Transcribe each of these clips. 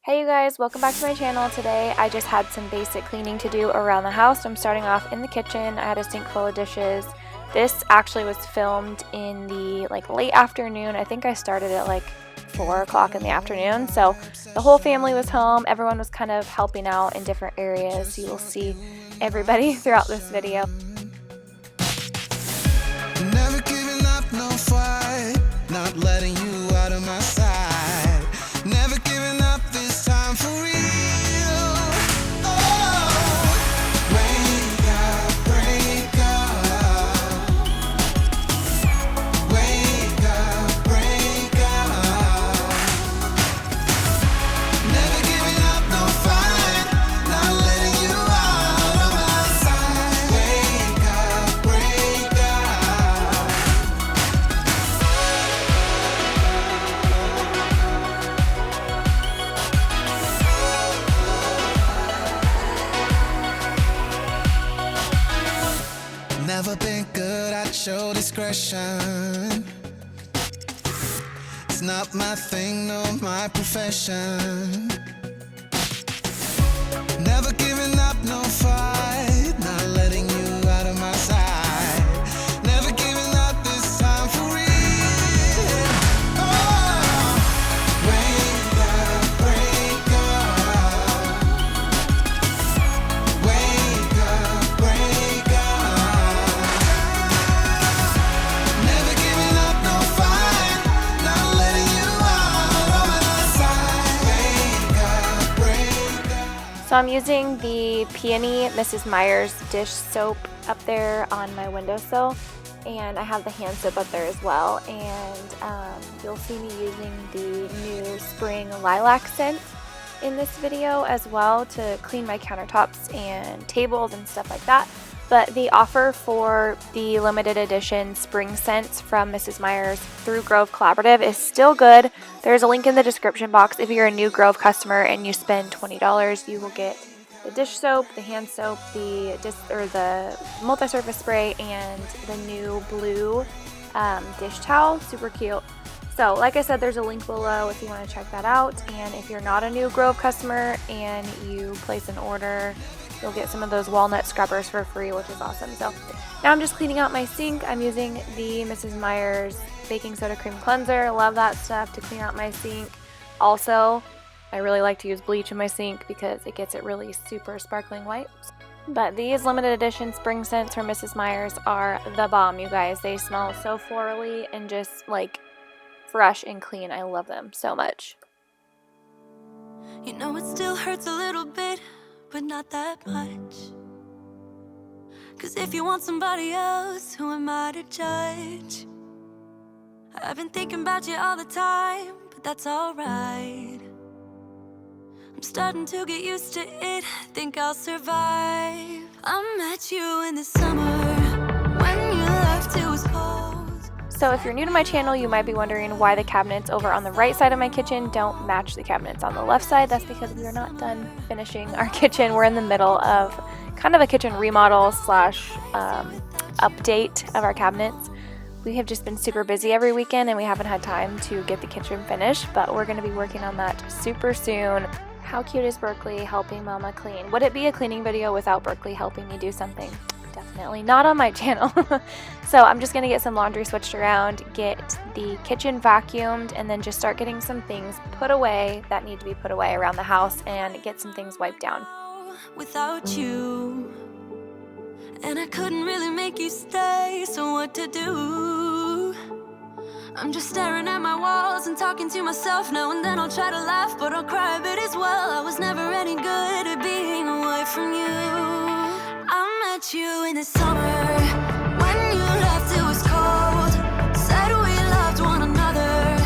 Hey you guys, welcome back to my channel. Today I just had some basic cleaning to do around the house. I'm starting off in the kitchen. I had a sink full of dishes. This actually was filmed in the late afternoon. I think I started at 4 o'clock in the afternoon. So the whole family was home. Everyone was kind of helping out in different areas. You will see everybody throughout this video. Never giving up, no fight. Not letting you out of my sight. Never giving up this time for real. Oh, wake up, break up. Wake up, break up. Never giving up, no fight. Not letting you out of my sight. Wake up, break up. Never been good at show discretion. It's not my thing, no, my profession. Never giving up, no fight. Not letting you out of my sight. Never giving up this time for real. Oh, wake up, break up. Wake up, break up. Never giving up, no fight. Not letting you out of my sight. Wake up, break up. So I'm using the Peony Mrs. Meyer's dish soap up there on my windowsill, and I have the hand soap up there as well. And you'll see me using the new spring lilac scent in this video as well to clean my countertops and tables and stuff like that. But the offer for the limited edition spring scents from Mrs. Meyer's through Grove Collaborative is still good. There's a link in the description box. If you're a new Grove customer and you spend $20, you will get the dish soap, the hand soap, the multi-surface spray, and the new blue dish towel. Super cute. So like I said, there's a link below if you want to check that out. And if you're not a new Grove customer and you place an order, you'll get some of those walnut scrubbers for free, which is awesome. So now I'm just cleaning out my sink. I'm using the Mrs. Meyer's baking soda cream cleanser. Love that stuff to clean out my sink. Also, I really like to use bleach in my sink because it gets it really super sparkling white. But these limited edition spring scents from Mrs. Meyer's are the bomb, you guys. They smell so florally and just fresh and clean. I love them so much. You know it still hurts a little bit, but not that much. 'Cause if you want somebody else, who am I to judge? I've been thinking about you all the time, but that's alright. I'm starting to get used to it, think I'll survive. I met you in the summer, when you left it was cold. So if you're new to my channel, you might be wondering why the cabinets over on the right side of my kitchen don't match the cabinets on the left side. That's because we are not done finishing our kitchen. We're in the middle of kind of a kitchen remodel slash update of our cabinets. We have just been super busy every weekend and we haven't had time to get the kitchen finished, but we're going to be working on that super soon. How cute is Berkeley helping Mama clean? Would it be a cleaning video without Berkeley helping me do something? Definitely not on my channel. So I'm just going to get some laundry switched around, get the kitchen vacuumed, and then just start getting some things put away that need to be put away around the house and get some things wiped down. Without you, and I couldn't really make you stay, so what to do? I'm just staring at my walls and talking to myself now and then. I'll try to laugh, but I'll cry a bit as well. I was never any good at being away from you. I met you in the summer, when you left it was cold. Said we loved one another,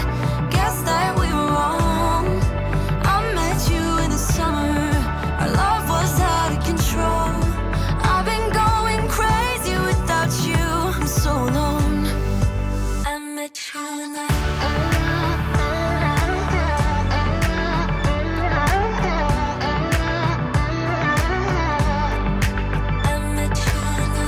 guess that we were wrong. I met you in the summer, our love was out of control. I've been going crazy without you, I'm so alone. I met you in the I met you in the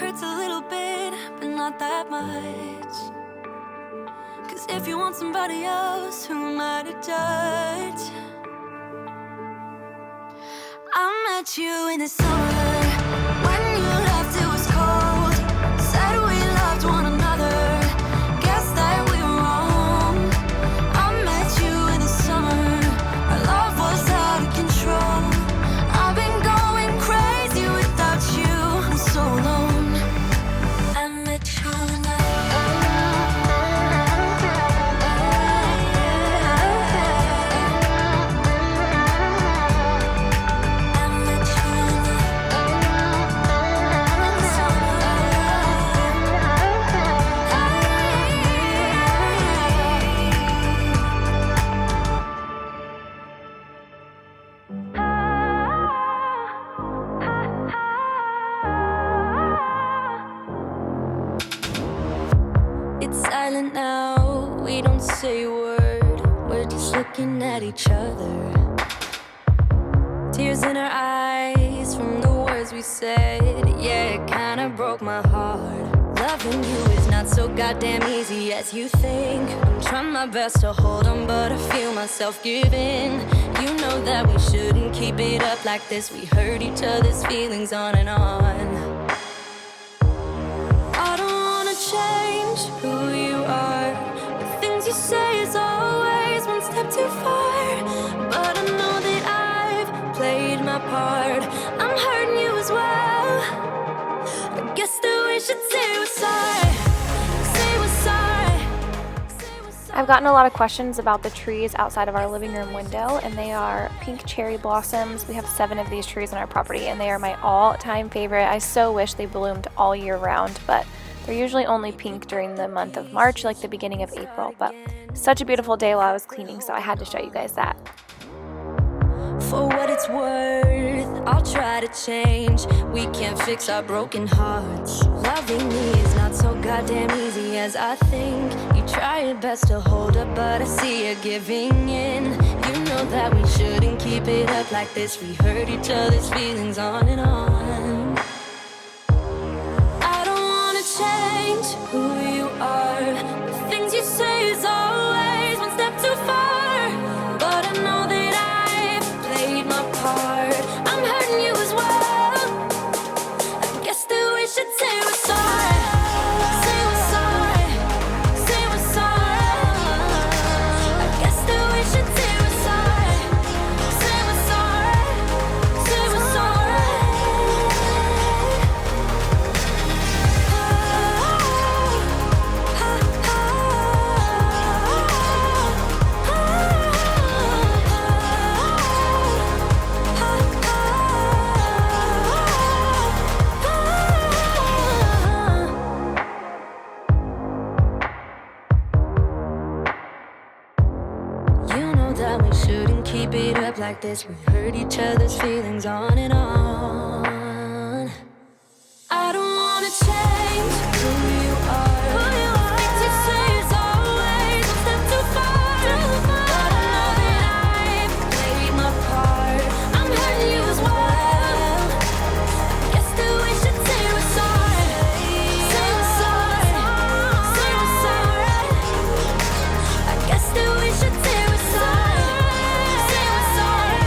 hurts a little bit, but not that much. 'Cause if you want somebody else, who am I to judge? I met you in the summer, when you left it was cold. Said we loved one another, guess that we were wrong. I met you in the summer, our love was out of control. I've been going crazy without you, I'm so alone. I met you in the silent now, we don't say a word. We're just looking at each other. Tears in our eyes from the words we said. Yeah, it kinda broke my heart. Loving you is not so goddamn easy as you think. I'm trying my best to hold on, but I feel myself giving. You know that we shouldn't keep it up like this. We hurt each other's feelings on and on. I don't wanna change who you are. The things you say is always one step too far. But I know that I've played my part. I'm hurting you as well. I guess that we should say we're sorry. Say we're sorry. I've gotten a lot of questions about the trees outside of our living room window, and they are pink cherry blossoms. We have 7 of these trees on our property, and they are my all-time favorite. I so wish they bloomed all year round, but they're usually only pink during the month of March, like the beginning of April. But such a beautiful day while I was cleaning, so I had to show you guys that. For what it's worth, I'll try to change. We can't fix our broken hearts. Loving me is not so goddamn easy as I think. You try your best to hold up, but I see you giving in. You know that we shouldn't keep it up like this. We hurt each other's feelings on and on. I don't wanna change who you are. The things you say is always one step too far. But I know that I've played my part. I'm hurting you as well. I guess that we should say we're sorry. Say we're sorry. Say we're sorry. I guess that we should say we're sorry. Say we're sorry. Say we're sorry. You know that we shouldn't keep it up like this. We hurt each other's feelings on and on. I don't wanna change who you are. Things you say is always one step too far. But I know that I've played my part. I'm hurting you as well. Guess that we should say we're sorry. Say we're sorry. Say we're sorry. I guess that we should say we're sorry. Say we're sorry.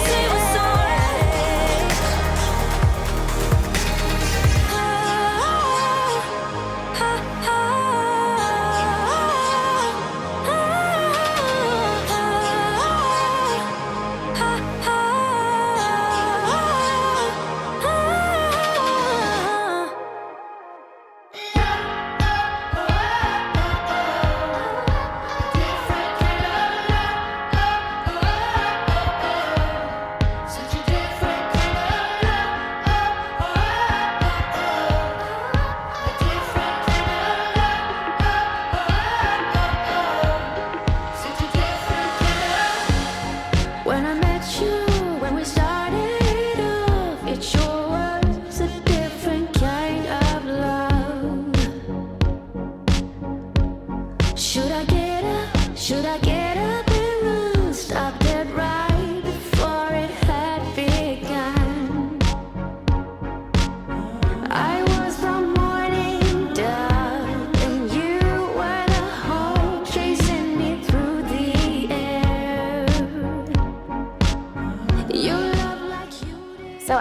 Say we're sorry. When I met you, when we started off, it sure was a different kind of love. Should I get up? Should I get up and run? Stop dead right before it had begun. I was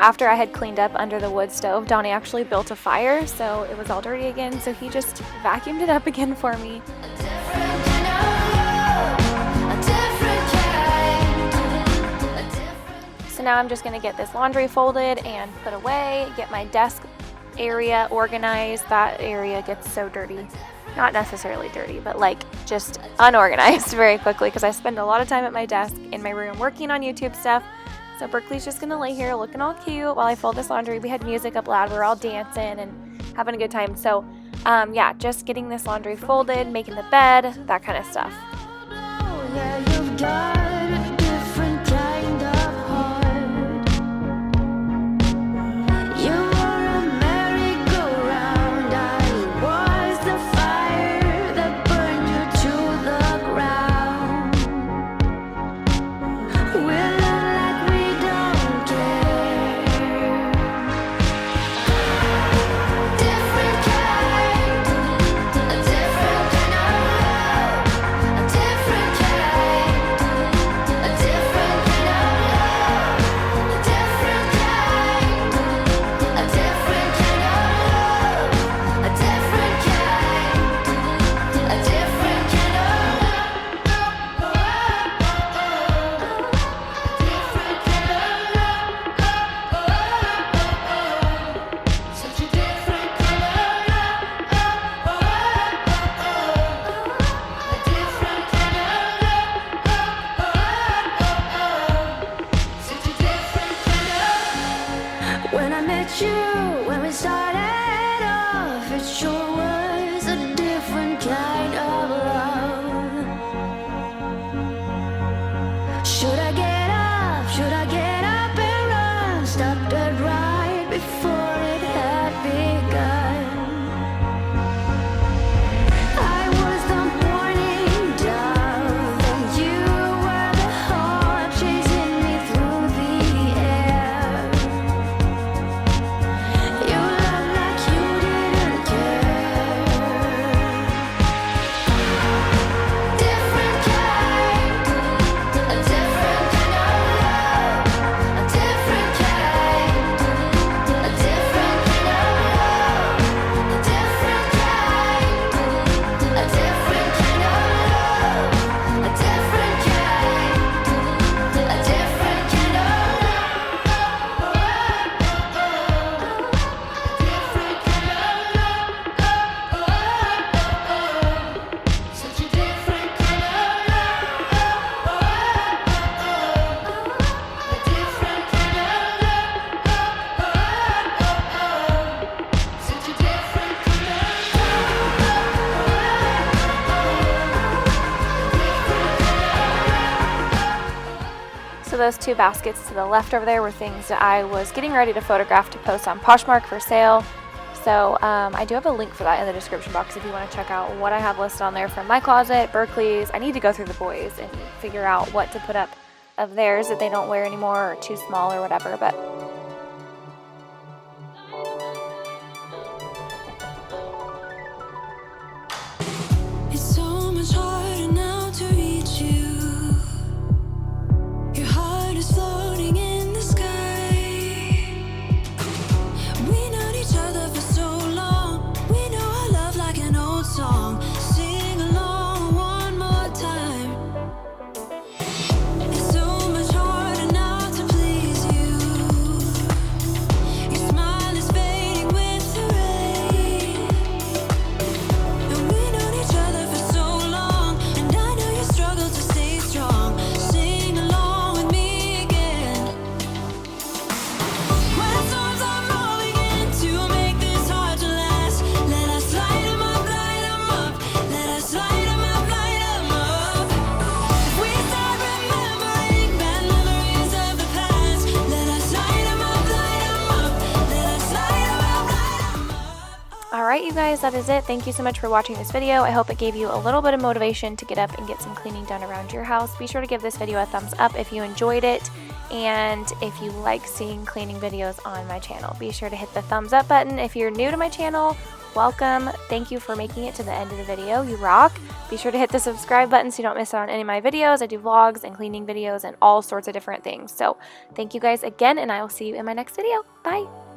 after I had cleaned up under the wood stove, Donnie actually built a fire, so it was all dirty again, so he just vacuumed it up again for me. So now I'm just going to get this laundry folded and put away, get my desk area organized. That area gets so dirty. Not necessarily dirty, but like just unorganized very quickly because I spend a lot of time at my desk in my room working on YouTube stuff. So Berkeley's just gonna lay here looking all cute while I fold this laundry. We had music up loud, we were all dancing and having a good time. So yeah, just getting this laundry folded, making the bed, that kind of stuff. So those two baskets to the left over there were things that I was getting ready to photograph to post on Poshmark for sale. So I do have a link for that in the description box if you want to check out what I have listed on there from my closet, Berkeley's. I need to go through the boys and figure out what to put up of theirs that they don't wear anymore or too small or whatever. But it's so much harder now to reach you. Your heart is floating in the sky. We known each other for so long. We know our love like an old song. Sing along one more time. It's so much harder now to please you. Your smile is fading with the rain. And we known each other for so long. And I know you struggle to stay strong. Sing along with me again. When storms are rolling in to make this hard to last, let us light 'em up, light 'em up. Let us light 'em up, light 'em up. If we start remembering bad memories of the past, let us light 'em up, light 'em up. Let us light 'em up, light 'em up. alright, you guys, that is it. Thank you so much for watching this video. I hope it gave you a little bit of motivation to get up and get some cleaning done around your house. Be sure to give this video a thumbs up if you enjoyed it. And if you like seeing cleaning videos on my channel, be sure to hit the thumbs up button if you're new to my channel, welcome. Thank you for making it to the end of the video. You rock. Be sure to hit the subscribe button so you don't miss out on any of my videos. I do vlogs and cleaning videos and all sorts of different things. So thank you guys again, and I will see you in my next video. Bye.